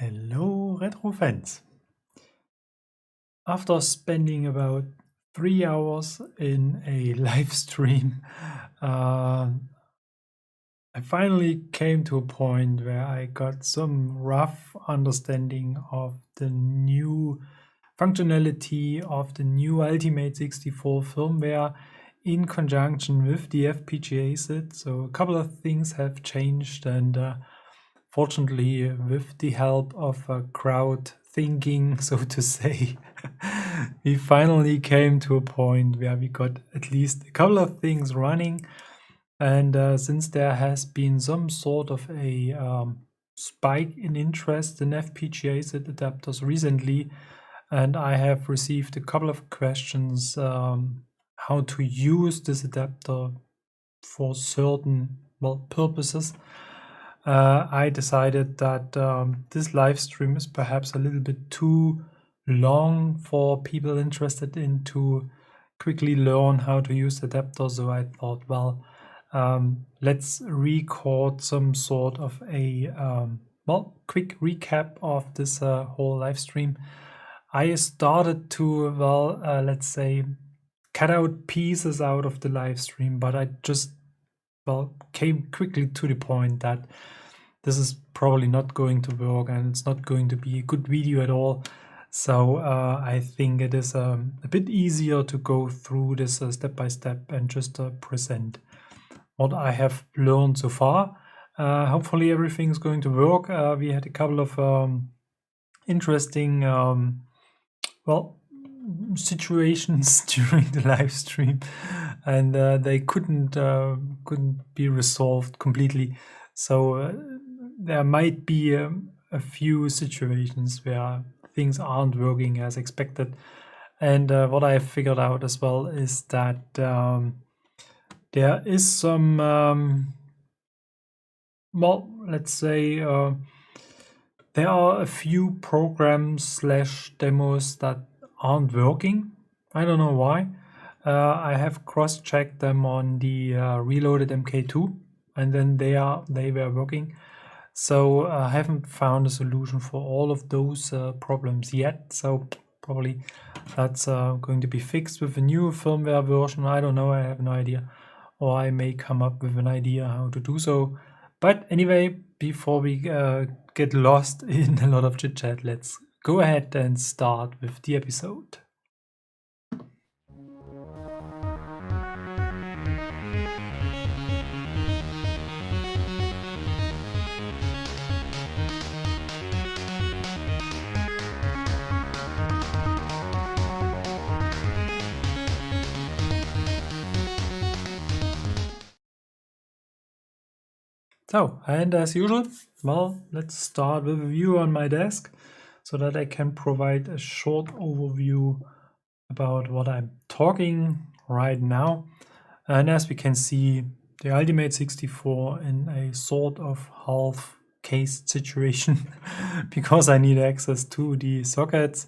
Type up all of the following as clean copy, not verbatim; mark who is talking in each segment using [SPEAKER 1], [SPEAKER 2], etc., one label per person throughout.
[SPEAKER 1] Hello, retro fans. After spending about 3 hours in a live stream, I finally came to a point where I got some rough understanding of the new functionality of the new Ultimate64 firmware in conjunction with the FPGASID. So a couple of things have changed, and fortunately, with the help of crowd thinking, so to say, we finally came to a point where we got at least a couple of things running. And since there has been some sort of a spike in interest in FPGASID adapters recently, and I have received a couple of questions how to use this adapter for certain purposes, I decided that this live stream is perhaps a little bit too long for people interested in to quickly learn how to use adapters. So I thought, well, let's record some sort of a quick recap of this whole live stream. I started to, let's say, cut out pieces out of the live stream, but I just came quickly to the point that this is probably not going to work and it's not going to be a good video at all. So I think it is a bit easier to go through this step by step and just present what I have learned so far. Hopefully everything's going to work. We had a couple of interesting situations during the live stream, and they couldn't be resolved completely. So there might be a few situations where things aren't working as expected. And what I figured out as well is that there is some let's say there are a few programs / demos that aren't working. I don't know why. I have cross-checked them on the reloaded MK2, and then they were working. So I haven't found a solution for all of those problems yet. So probably that's going to be fixed with a new firmware version. I don't know. I have no idea. Or I may come up with an idea how to do so. But anyway, before we get lost in a lot of chit chat, let's go ahead and start with the episode. So, and as usual, let's start with a view on my desk so that I can provide a short overview about what I'm talking right now. And as we can see, the Ultimate64 in a sort of half-cased situation because I need access to the sockets.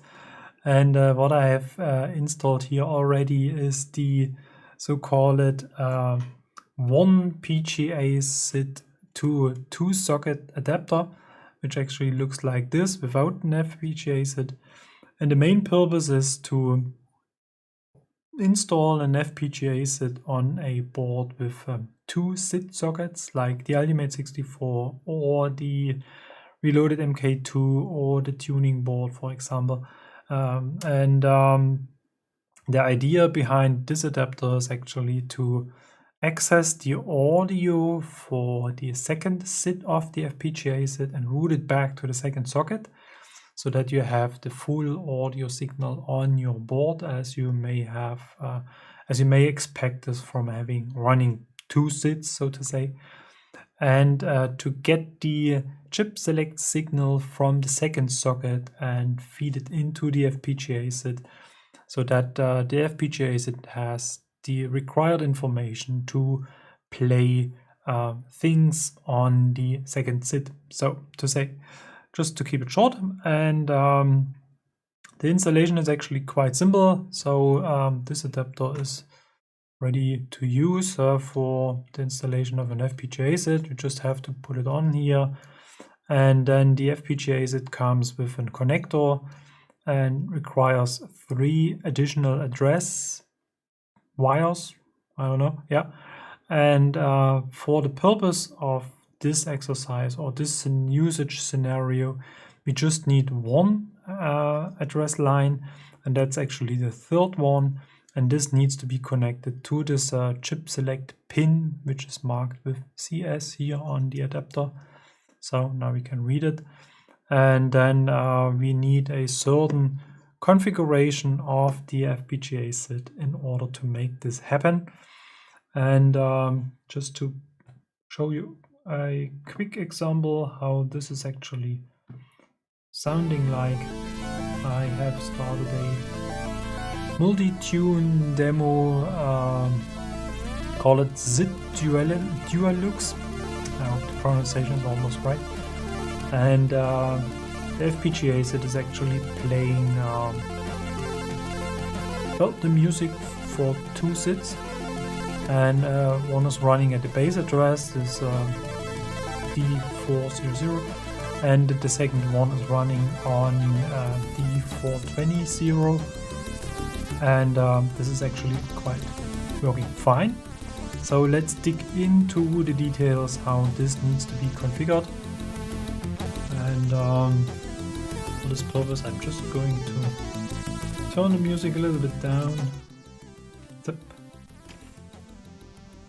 [SPEAKER 1] And what I have installed here already is the so-called one FPGASID to 2-socket adapter, which actually looks like this without an FPGASID. And the main purpose is to install an FPGASID on a board with 2 SID sockets, like the Ultimate64 or the reloaded MK2 or the tuning board, for example. The idea behind this adapter is actually to access the audio for the second SID of the FPGASID and route it back to the second socket, so that you have the full audio signal on your board, as you may have, as you may expect this from having running 2 SIDs, so to say, and to get the chip select signal from the second socket and feed it into the FPGASID, so that the FPGASID has the required information to play things on the second SID, so to say, just to keep it short. And the installation is actually quite simple. So this adapter is ready to use for the installation of an FPGASID. You just have to put it on here And then the FPGASID comes with a connector and requires 3 additional address wires. I don't know, yeah. And for the purpose of this exercise or this usage scenario, we just need one address line, and that's actually the third one. And this needs to be connected to this chip select pin, which is marked with CS here on the adapter. So now we can read it. And then we need a certain configuration of the FPGASID in order to make this happen. And just to show you a quick example how this is actually sounding like, I have started a multi-tune demo, call it SID Dualux. I hope the pronunciation is almost right. And the FPGASID is actually playing well, the music for 2 SIDs, and one is running at the base address, this D400, and the second one is running on D420, and this is actually quite working fine. So let's dig into the details how this needs to be configured. And for this purpose I'm just going to turn the music a little bit down. Zip.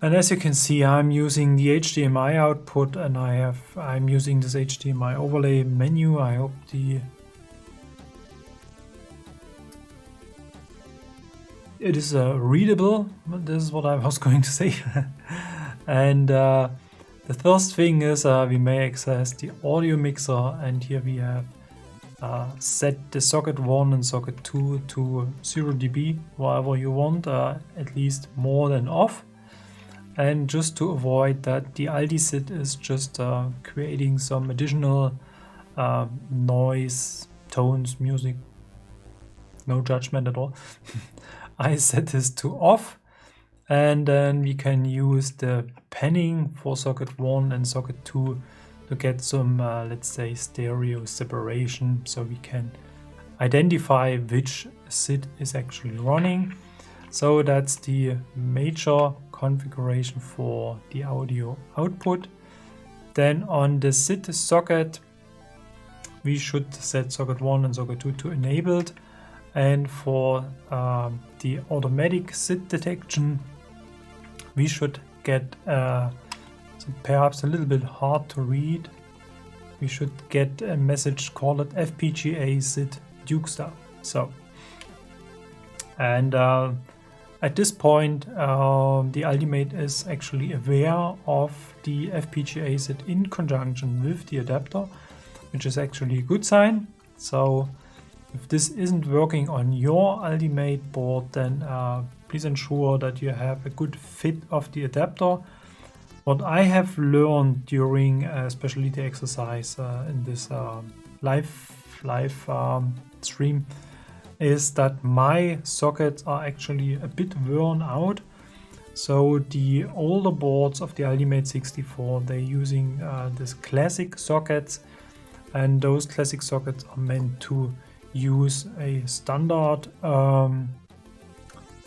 [SPEAKER 1] And as you can see, I'm using the HDMI output, and I'm using this HDMI overlay menu. I hope it is readable. This is what I was going to say. And the first thing is we may access the audio mixer, and here we have set the socket 1 and socket 2 to 0 dB, whatever you want, at least more than off. And just to avoid that, the ALTI-SID is just creating some additional noise, tones, music, no judgment at all. I set this to off, and then we can use the panning for socket 1 and socket 2 to get some, let's say, stereo separation, so we can identify which SID is actually running. So that's the major configuration for the audio output. Then on the SID socket, we should set socket 1 and socket 2 to enabled. And for the automatic SID detection, we should get perhaps a little bit hard to read. We should get a message called FPGASID Duke Style. So, and at this point, the Ultimate is actually aware of the FPGASID in conjunction with the adapter, which is actually a good sign. So if this isn't working on your Ultimate board, then please ensure that you have a good fit of the adapter. What I have learned during especially the exercise in this live stream is that my sockets are actually a bit worn out. So the older boards of the Ultimate64, they're using this classic sockets, and those classic sockets are meant to use a standard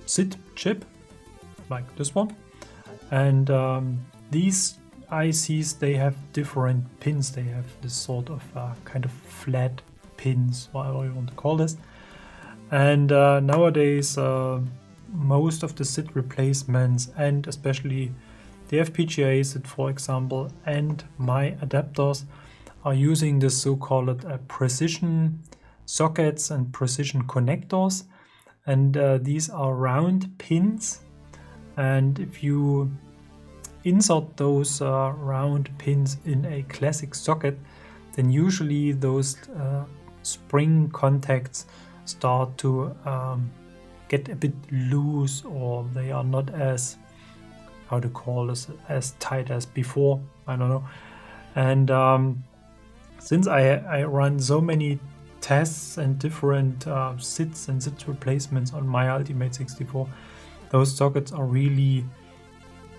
[SPEAKER 1] SID chip like this one. And these ICs, they have different pins. They have this sort of kind of flat pins, whatever you want to call this. And nowadays, most of the SID replacements, and especially the FPGASID, for example, and my adapters, are using the so-called precision sockets and precision connectors. And these are round pins. And if you insert those round pins in a classic socket, then usually those spring contacts start to get a bit loose, or they are not as, how to call this, as tight as before. I don't know. And since I run so many tests and different SIDs and SID replacements on my Ultimate64, those sockets are really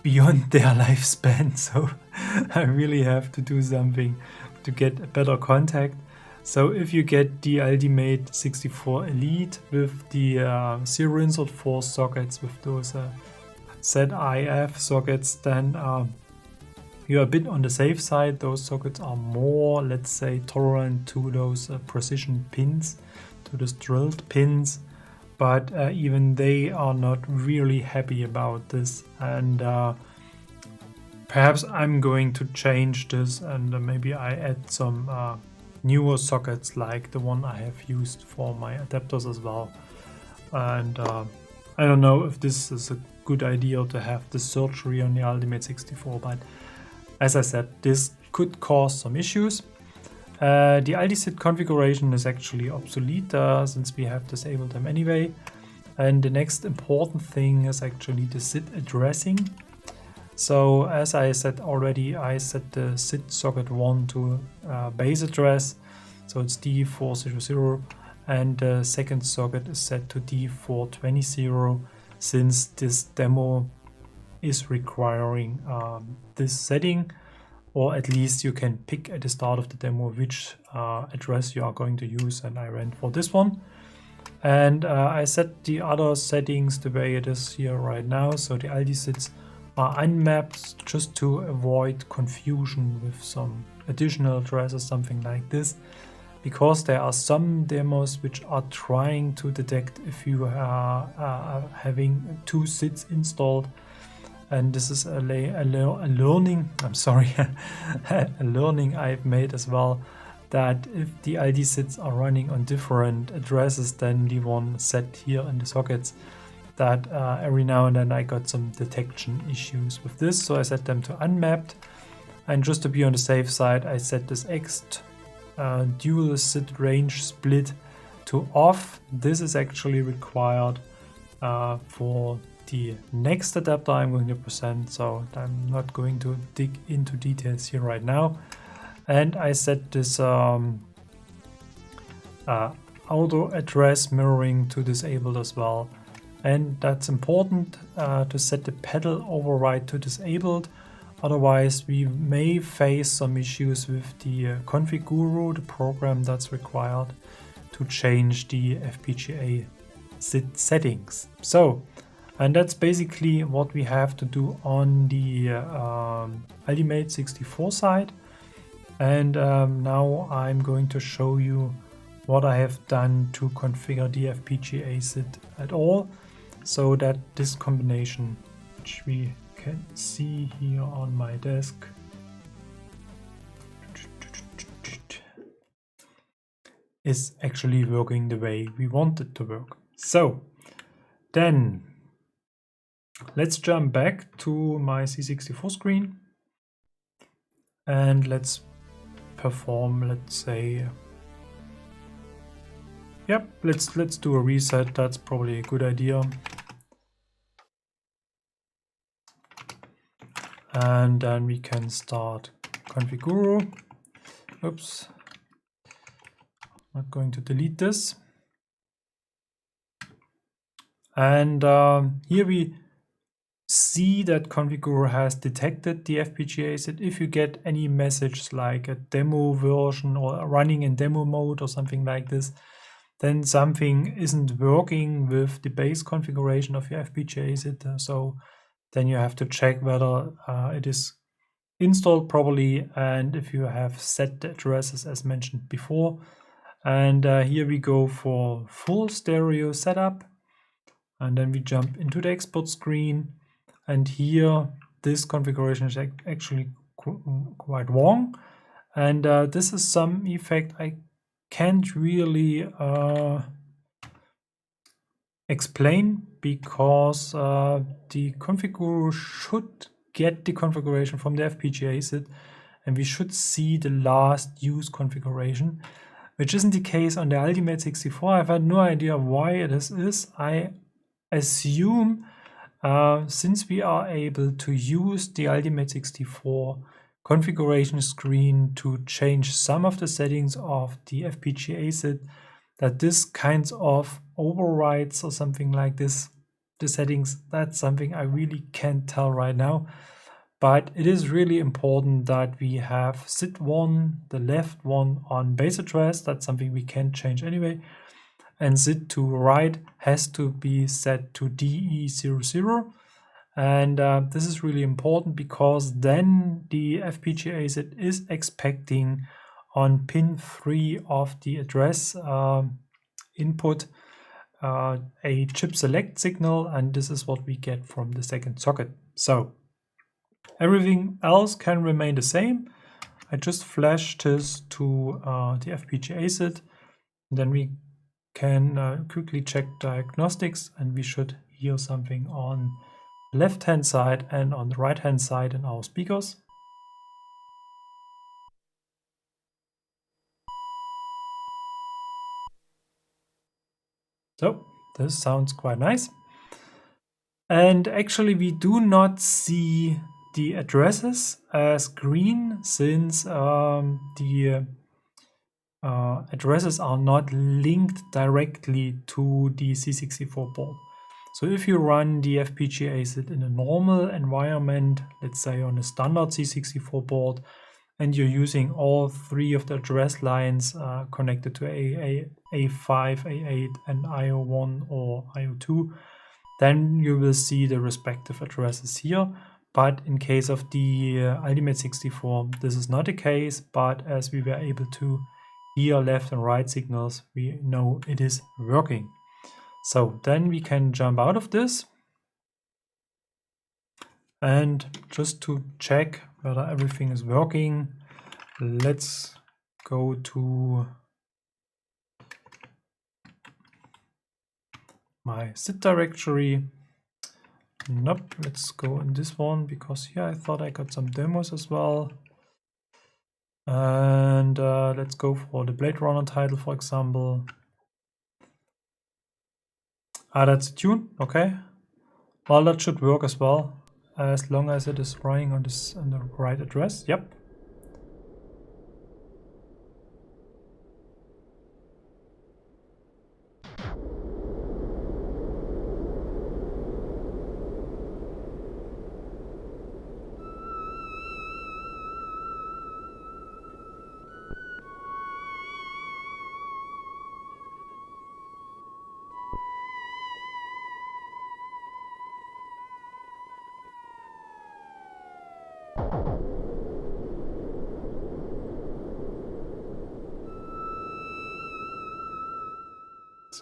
[SPEAKER 1] beyond their lifespan, so I really have to do something to get a better contact. So if you get the Ultimate64 Elite with the 0 insert 4 sockets with those ZIF sockets, then you're a bit on the safe side. Those sockets are more, let's say, tolerant to those precision pins, to those drilled pins, but even they are not really happy about this, and perhaps I'm going to change this, and maybe I add some newer sockets like the one I have used for my adapters as well. And I don't know if this is a good idea to have the surgery on the Ultimate64, but as I said, this could cause some issues. The Ulti-SID configuration is actually obsolete since we have disabled them anyway. And the next important thing is actually the SID addressing. So as I said already, I set the SID socket 1 to base address, so it's D400, and the second socket is set to D420 since this demo is requiring this setting, or at least you can pick at the start of the demo which address you are going to use, and I went for this one. And I set the other settings the way it is here right now, so the Ulti-SIDs are unmapped just to avoid confusion with some additional addresses, something like this, because there are some demos which are trying to detect if you are having 2 SIDs installed. And this is a learning, I'm sorry, a learning I've made as well, that if the Ulti-SIDs are running on different addresses than the one set here in the sockets, that every now and then I got some detection issues with this, so I set them to unmapped. And just to be on the safe side, I set this X dual SID range split to off. This is actually required for the next adapter I'm going to present, so I'm not going to dig into details here right now. And I set this auto address mirroring to disabled as well. And that's important to set the pedal override to disabled, otherwise we may face some issues with the config guru, the program that's required to change the FPGA SID settings. So, and that's basically what we have to do on the Ultimate64 side. And now I'm going to show you what I have done to configure the FPGASID at all, so that this combination, which we can see here on my desk, is actually working the way we want it to work. So then let's jump back to my C64 screen and let's perform, let's say, yep, let's do a reset. That's probably a good idea. And then we can start config guru. Oops, not going to delete this. And here we see that config guru has detected the FPGASID. If you get any message like a demo version or running in demo mode or something like this, then something isn't working with the base configuration of your FPGASID. So then you have to check whether it is installed properly and if you have set the addresses as mentioned before. And here we go for full stereo setup, and then we jump into the export screen, and here this configuration is actually quite wrong, and this is some effect I can't really explain, because the config guru should get the configuration from the FPGASID and we should see the last use configuration, which isn't the case on the Ultimate64. I've had no idea why this is. I assume since we are able to use the Ultimate64 configuration screen to change some of the settings of the FPGASID, that this kinds of overrides or something like this the settings, that's something I really can't tell right now. But it is really important that we have SID1, the left one, on base address. That's something we can't change anyway. And SID to right has to be set to DE00. And this is really important because then the FPGASID is expecting on pin 3 of the address input a chip select signal, and this is what we get from the second socket. So everything else can remain the same. I just flashed this to the FPGASID. Then we can quickly check diagnostics, and we should hear something on the left-hand side and on the right-hand side in our speakers. So this sounds quite nice. And actually we do not see the addresses as green since the addresses are not linked directly to the C64 board. So if you run the FPGASID in a normal environment, let's say on a standard C64 board, and you're using all 3 of the address lines connected to A5, A8, and IO1 or IO2, then you will see the respective addresses here. But in case of the Ultimate64, this is not the case, but as we were able to hear left and right signals, we know it is working. So then we can jump out of this, and just to check whether everything is working, let's go to my SID directory. Nope, let's go in this one because here I thought I got some demos as well. And let's go for the Blade Runner title, for example. That's a tune, okay. Well, that should work as well, as long as it is running on the right address. Yep.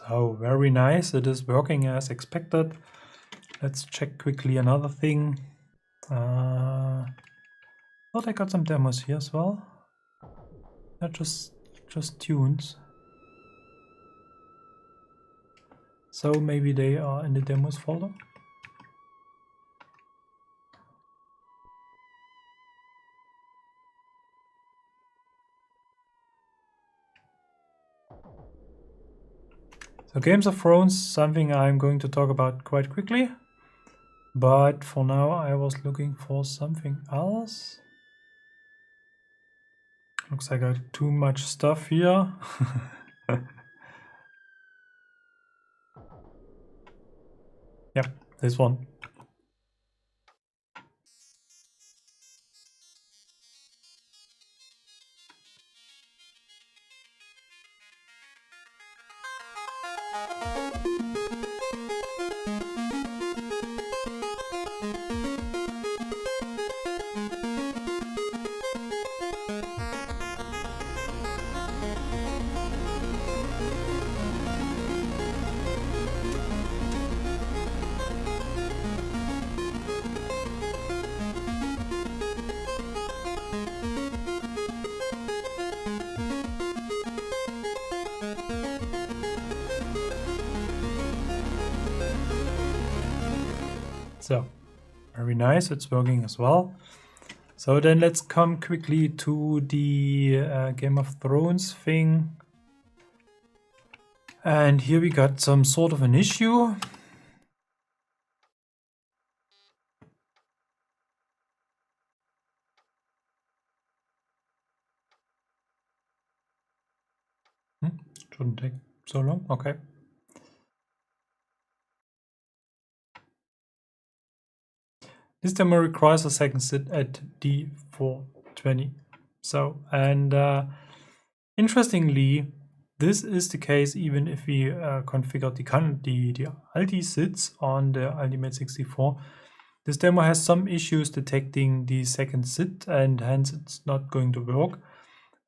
[SPEAKER 1] So very nice, it is working as expected. Let's check quickly another thing. Thought I got some demos here as well. Not just tunes. So maybe they are in the demos folder. So Games of Thrones, something I'm going to talk about quite quickly. But for now I was looking for something else. Looks like I got too much stuff here. Yep, this one. So, very nice, it's working as well. So then let's come quickly to the Game of Thrones thing. And here we got some sort of an issue. Shouldn't take so long, okay. This demo requires a second SID at D420. So, and interestingly, this is the case even if we configure the Ulti-SIDs on the Ultimate64. This demo has some issues detecting the second SID, and hence it's not going to work.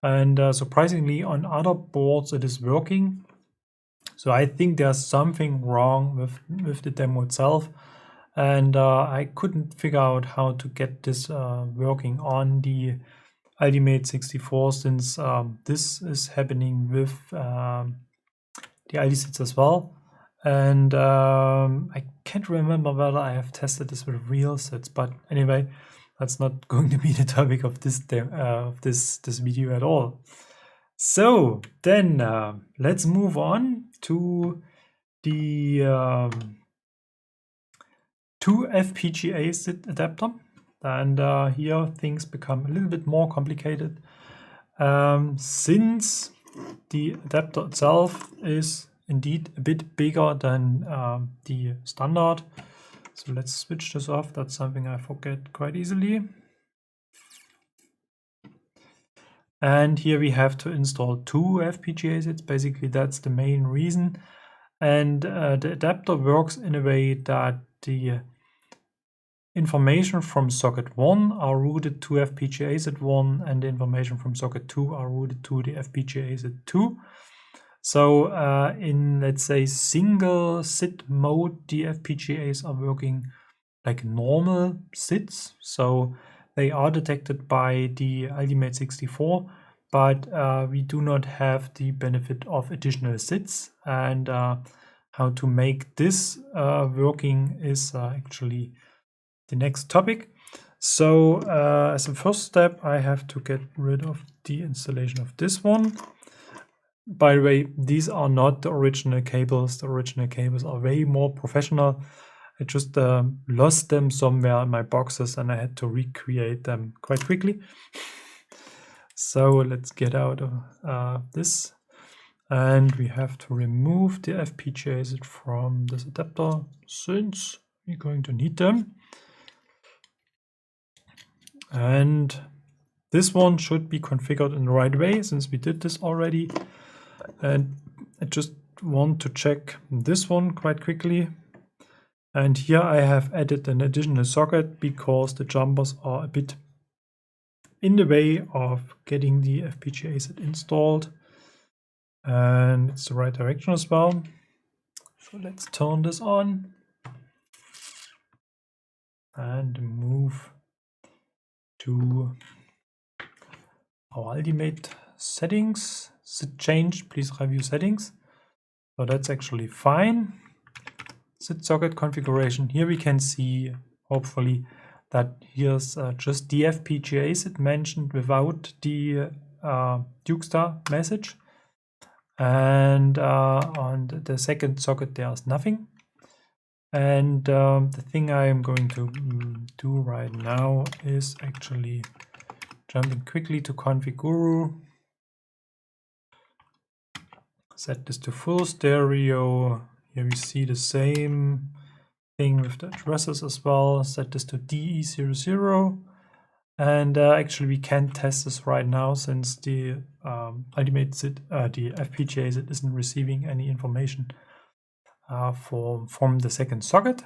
[SPEAKER 1] And surprisingly, on other boards it is working. So I think there's something wrong with the demo itself. And I couldn't figure out how to get this working on the Ultimate64, since this is happening with the LD-SIDs as well. And I can't remember whether I have tested this with real SIDs, but anyway, that's not going to be the topic of this video at all. So then let's move on to the 2 FPGASID adapter, and here things become a little bit more complicated, since the adapter itself is indeed a bit bigger than the standard. So let's switch this off. That's something I forget quite easily. And here we have to install 2 FPGASIDs. Basically, that's the main reason. And the adapter works in a way that the information from socket 1 are routed to FPGASID 1, and the information from socket 2 are routed to the FPGASID 2. So in, let's say, single SID mode, the FPGAs are working like normal SIDs. So they are detected by the Ultimate64, but we do not have the benefit of additional SIDs. And how to make this working is actually the next topic. So as a first step, I have to get rid of the installation of this one. By the way, these are not the original cables. The original cables are way more professional. I just lost them somewhere in my boxes and I had to recreate them quite quickly. So let's get out of this. And we have to remove the FPGAs from this adapter since we're going to need them. And this one should be configured in the right way, since we did this already. And I just want to check this one quite quickly. And here I have added an additional socket because the jumpers are a bit in the way of getting the FPGASID installed. And it's the right direction as well. So let's turn this on and move to our Ultimate settings. SID change, please review settings. So that's actually fine. SID socket configuration. Here we can see, hopefully, that here's just the FPGASID mentioned without the Duke-Star message. And on the second socket there's nothing. And the thing I am going to do right now is actually jumping quickly to config guru. Set this to full stereo. Here we see the same thing with the addresses as well. Set this to DE00. And actually we can't test this right now since the Ultimate SID, the FPGA SID isn't receiving any information from the second socket.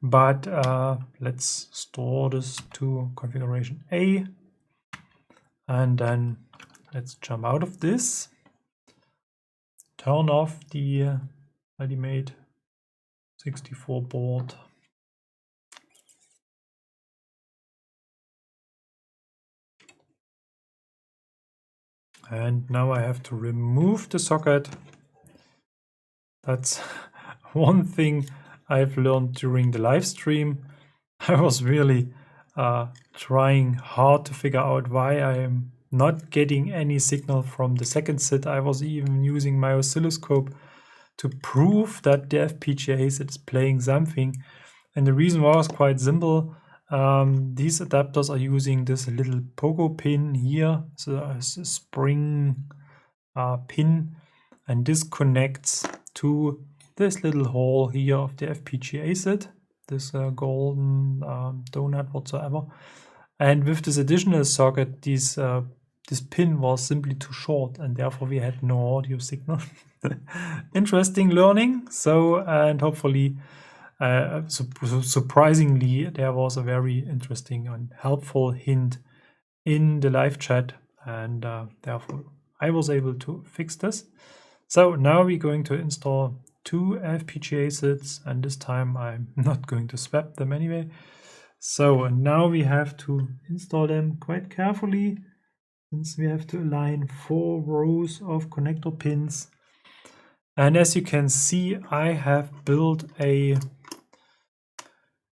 [SPEAKER 1] But let's store this to configuration A. And then let's jump out of this. Turn off the Ultimate64 board. And now I have to remove the socket. That's one thing I've learned during the live stream. I was really trying hard to figure out why I am not getting any signal from the second SID. I was even using my oscilloscope to prove that the FPGA SID is playing something. And the reason was quite simple. These adapters are using this little pogo pin here, so a spring pin, and this connects to this little hole here of the FPGA SID. this golden donut whatsoever. And with this additional socket, this pin was simply too short, and therefore we had no audio signal. Interesting learning. So, and hopefully, surprisingly, there was a very interesting and helpful hint in the live chat, and therefore I was able to fix this. So now we're going to install 2 FPGASIDs, and this time I'm not going to swap them anyway. So now we have to install them quite carefully, since we have to align 4 rows of connector pins. And as you can see, I have built a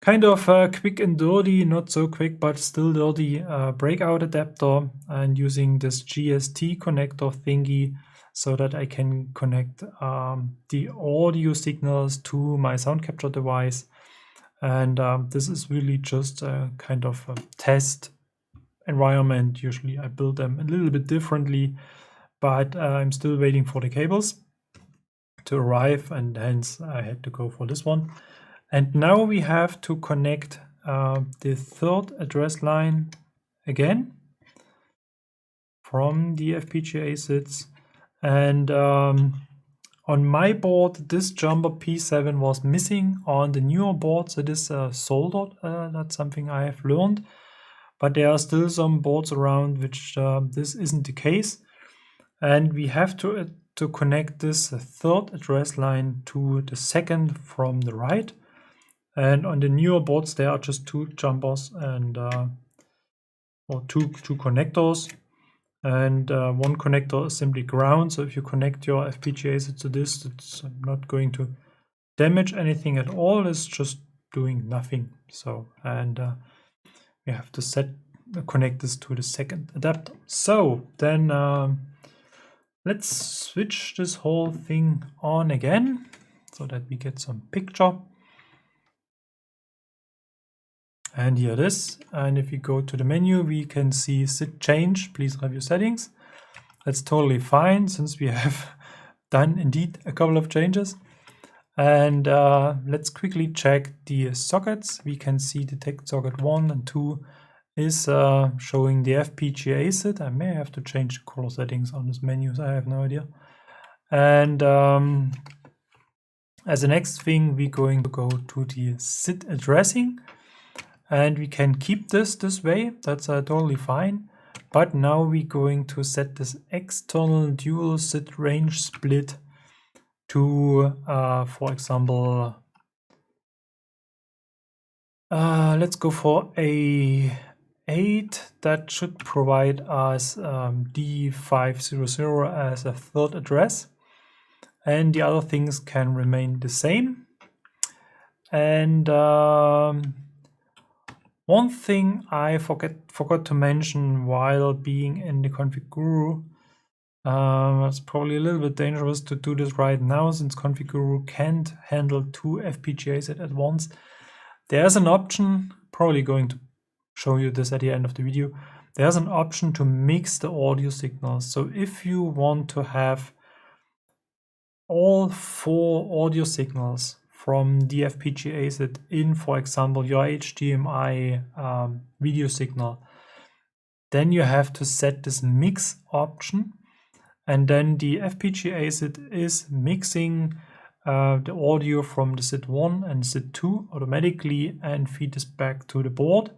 [SPEAKER 1] kind of quick and dirty, not so quick, but still dirty breakout adapter, and using this GST connector thingy so that I can connect the audio signals to my sound capture device. And this is really just a kind of a test environment. Usually I build them a little bit differently, but I'm still waiting for the cables to arrive, and hence I had to go for this one. And now we have to connect the third address line again from the FPGASIDs. And on my board, this jumper P7 was missing. On the newer boards, it is soldered. That's something I have learned. But there are still some boards around which this isn't the case. And we have to connect this third address line to the second from the right. And on the newer boards, there are just 2 jumpers and or two connectors. And one connector is simply ground. So if you connect your FPGAs to this, it's not going to damage anything at all. It's just doing nothing. So, and we have to connect this to the second adapter. So then let's switch this whole thing on again so that we get some picture. And here it is. And if we go to the menu, we can see SID change, please review settings. That's totally fine, since we have done indeed a couple of changes. And let's quickly check the sockets. We can see detect socket 1 and 2 is showing the FPGASID. I may have to change the color settings on this menu, I have no idea. And as the next thing, we're going to go to the SID addressing. And we can keep this way, that's totally fine. But now we're going to set this external dual SID range split to, for example, let's go for a 8. That should provide us D500 as a third address. And the other things can remain the same. And one thing I forgot to mention while being in the config guru, it's probably a little bit dangerous to do this right now, since config guru can't handle 2 FPGAs at once. There's an option, probably going to show you this at the end of the video. There's an option to mix the audio signals. So if you want to have all 4 audio signals from the FPGASID in, for example, your HDMI video signal, then you have to set this mix option, and then the FPGASID is mixing the audio from the SID 1 and SID 2 automatically and feed this back to the board.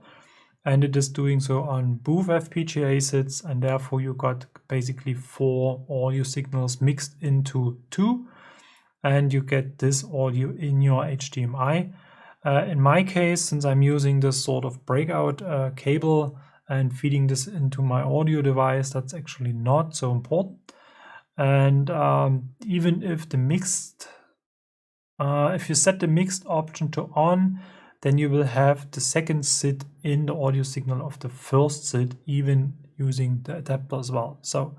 [SPEAKER 1] And it is doing so on both FPGASIDs, and therefore you got basically 4 audio signals mixed into 2. And you get this audio in your HDMI. In my case, since I'm using this sort of breakout cable and feeding this into my audio device, that's actually not so important. And even if the if you set the mixed option to on, then you will have the second SID in the audio signal of the first SID, even using the adapter as well. So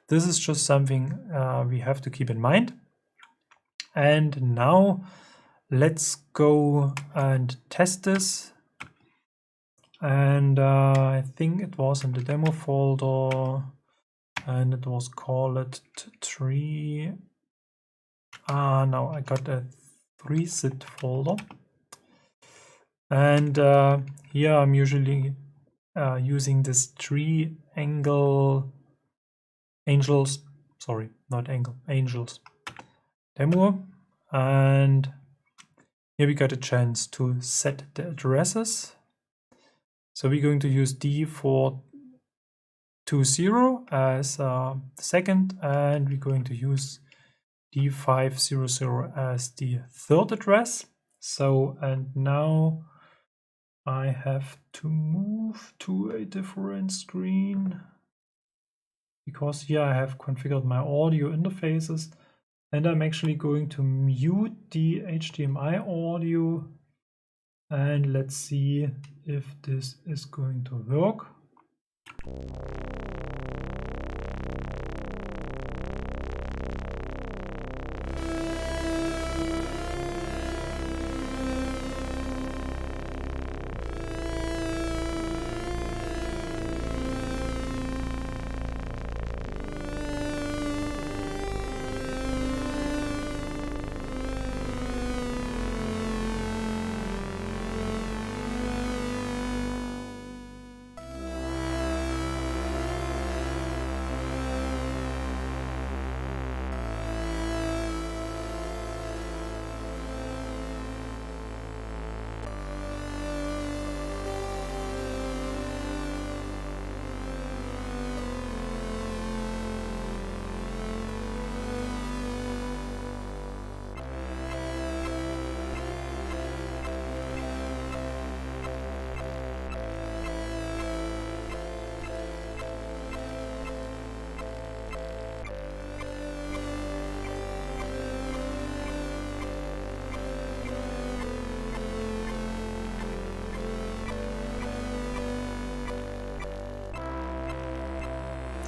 [SPEAKER 1] this is just something we have to keep in mind. And now let's go and test this. And I think it was in the demo folder, and it was called 3. No, I got a 3 SID folder. And here I'm usually using this angels demo, and here we got a chance to set the addresses. So we're going to use D420 as the second, and we're going to use D500 as the third address. So, and now I have to move to a different screen because here I have configured my audio interfaces, and I'm actually going to mute the HDMI audio, and let's see if this is going to work.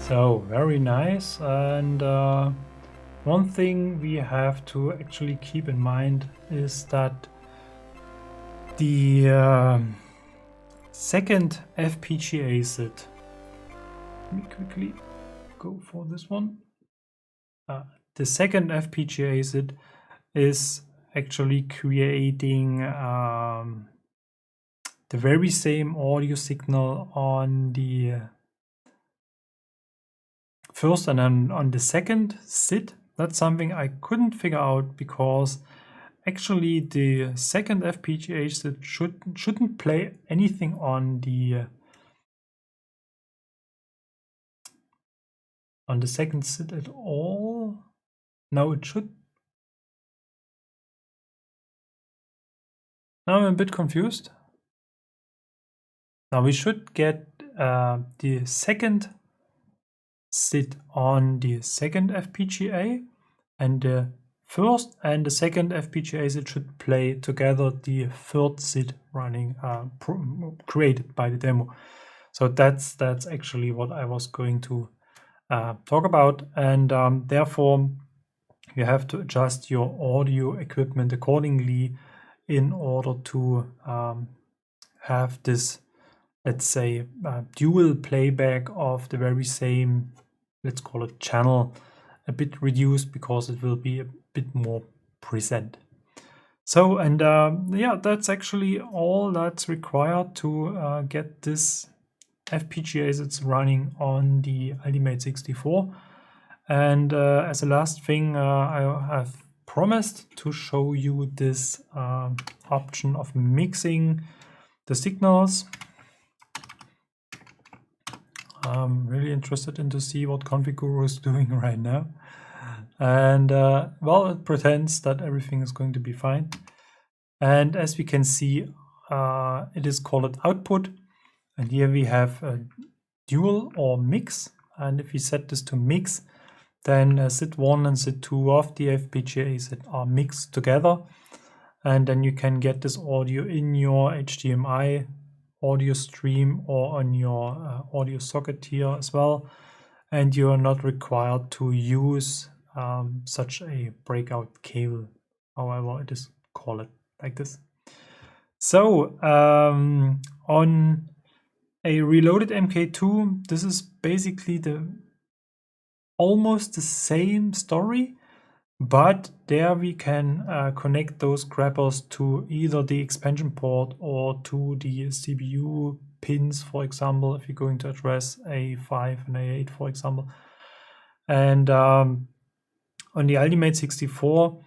[SPEAKER 1] So very nice. And one thing we have to actually keep in mind is that the second FPGASID, let me quickly go for this one. The second FPGASID is actually creating the very same audio signal on the first and then on the second SID. That's something I couldn't figure out because actually the second FPGA SID shouldn't play anything on the second SID at all. No, it should. Now I'm a bit confused. Now we should get the second SID on the second FPGA, and the first and the second FPGA SID should play together the third SID running created by the demo. So that's actually what I was going to talk about, and therefore you have to adjust your audio equipment accordingly in order to have this, let's say, dual playback of the very same, let's call it channel, a bit reduced because it will be a bit more present. So, and yeah, that's actually all that's required to get this FPGASIDs running on the Ultimate64. And as a last thing, I have promised to show you this option of mixing the signals. I'm really interested in to see what Config is doing right now. And well, it pretends that everything is going to be fine. And as we can see, it is called output. And here we have a dual or mix. And if we set this to mix, then SID1 and SID2 of the FPGAs are mixed together. And then you can get this audio in your HDMI audio stream or on your audio socket here as well. And you are not required to use such a breakout cable, however it is called like this. So on a reloaded MK2, this is basically almost the same story, but there we can connect those grabbers to either the expansion port or to the CPU pins, for example, if you're going to address A5 and A8, for example. And on the Ultimate64,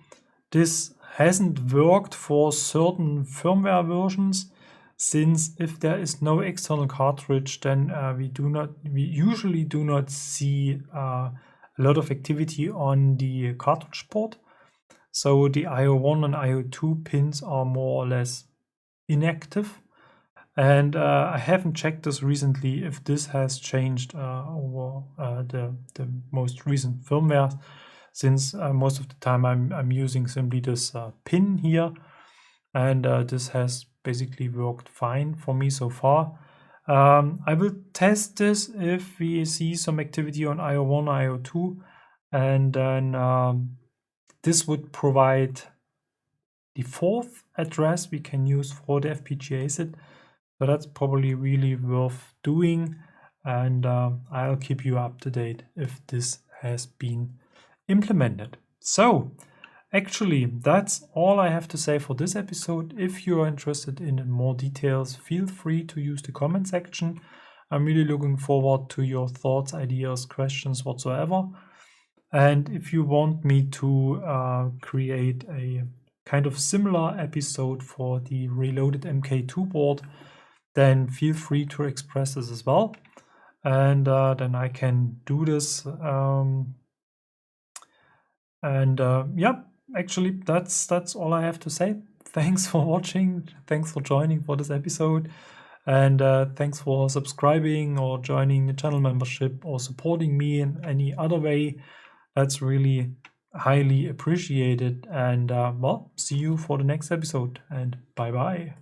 [SPEAKER 1] this hasn't worked for certain firmware versions, since if there is no external cartridge, then we usually do not see a lot of activity on the cartridge port. So the IO1 and IO2 pins are more or less inactive. And I haven't checked this recently if this has changed over the most recent firmware, since most of the time I'm using simply this pin here, and this has basically worked fine for me so far. I will test this if we see some activity on IO1, IO2, and then this would provide the fourth address we can use for the FPGASID. So that's probably really worth doing, and I'll keep you up to date if this has been implemented. So actually, that's all I have to say for this episode. If you are interested in more details, feel free to use the comment section. I'm really looking forward to your thoughts, ideas, questions, whatsoever. And if you want me to create a kind of similar episode for the reloaded MK2 board, then feel free to express this as well. And then I can do this. Yeah, actually, that's all I have to say. Thanks for watching. Thanks for joining for this episode. And thanks for subscribing or joining the channel membership or supporting me in any other way. That's really highly appreciated. And well, see you for the next episode, and bye bye.